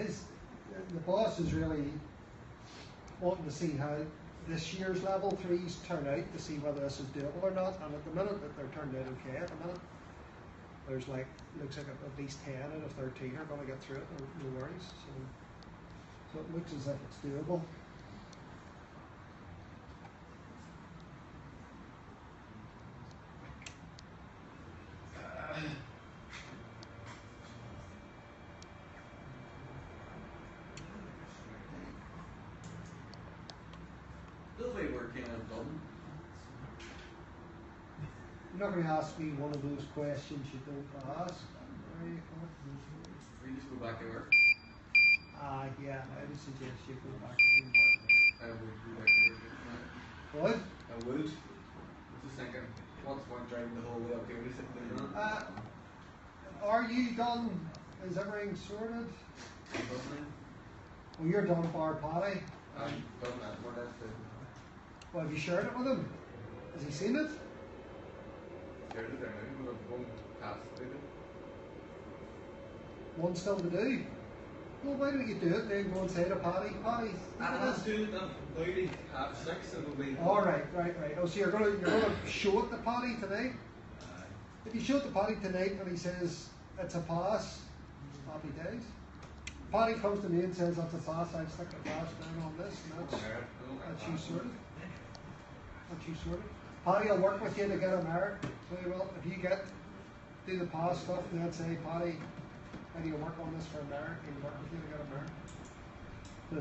the boss is really wanting to see how this year's level 3s turn out, to see whether this is doable or not. And at the minute that they're turned out okay, at the minute there's like, looks like at least 10 out of 13 are going to get through it, no worries. So it looks as if it's doable. Lovely work in and done. You're not going to ask me one of those questions you don't ask. Where are you coming? We just go back to work. Yeah, I would suggest you go back to work. I would go back to work. What? I would. Just thinking, what's one driving the whole way up here? Just sitting there. Are you done? Is everything sorted? Lovely. Well, you're done for Paddy. I'm done that more or less. Well, have you shared it with him? Has he seen it? Shared it there now. We'll have one pass through it. One still to do? Well, why don't you do it then go and say to Paddy, Paddy, Let's do it then. Maybe 6:30 it'll be. all right. Oh, so you're gonna show it to Paddy tonight? If you show it to Paddy tonight and he says it's a pass, happy days. Paddy comes to me and says that's a pass, I'd stick the pass down on this, and that's you sorted. That's you sorted. Paddy will work with you to get a merit. So you will, if you do the pass stuff, and then say, Paddy, how do you work on this for a merit? He'll work with you to get a merit. So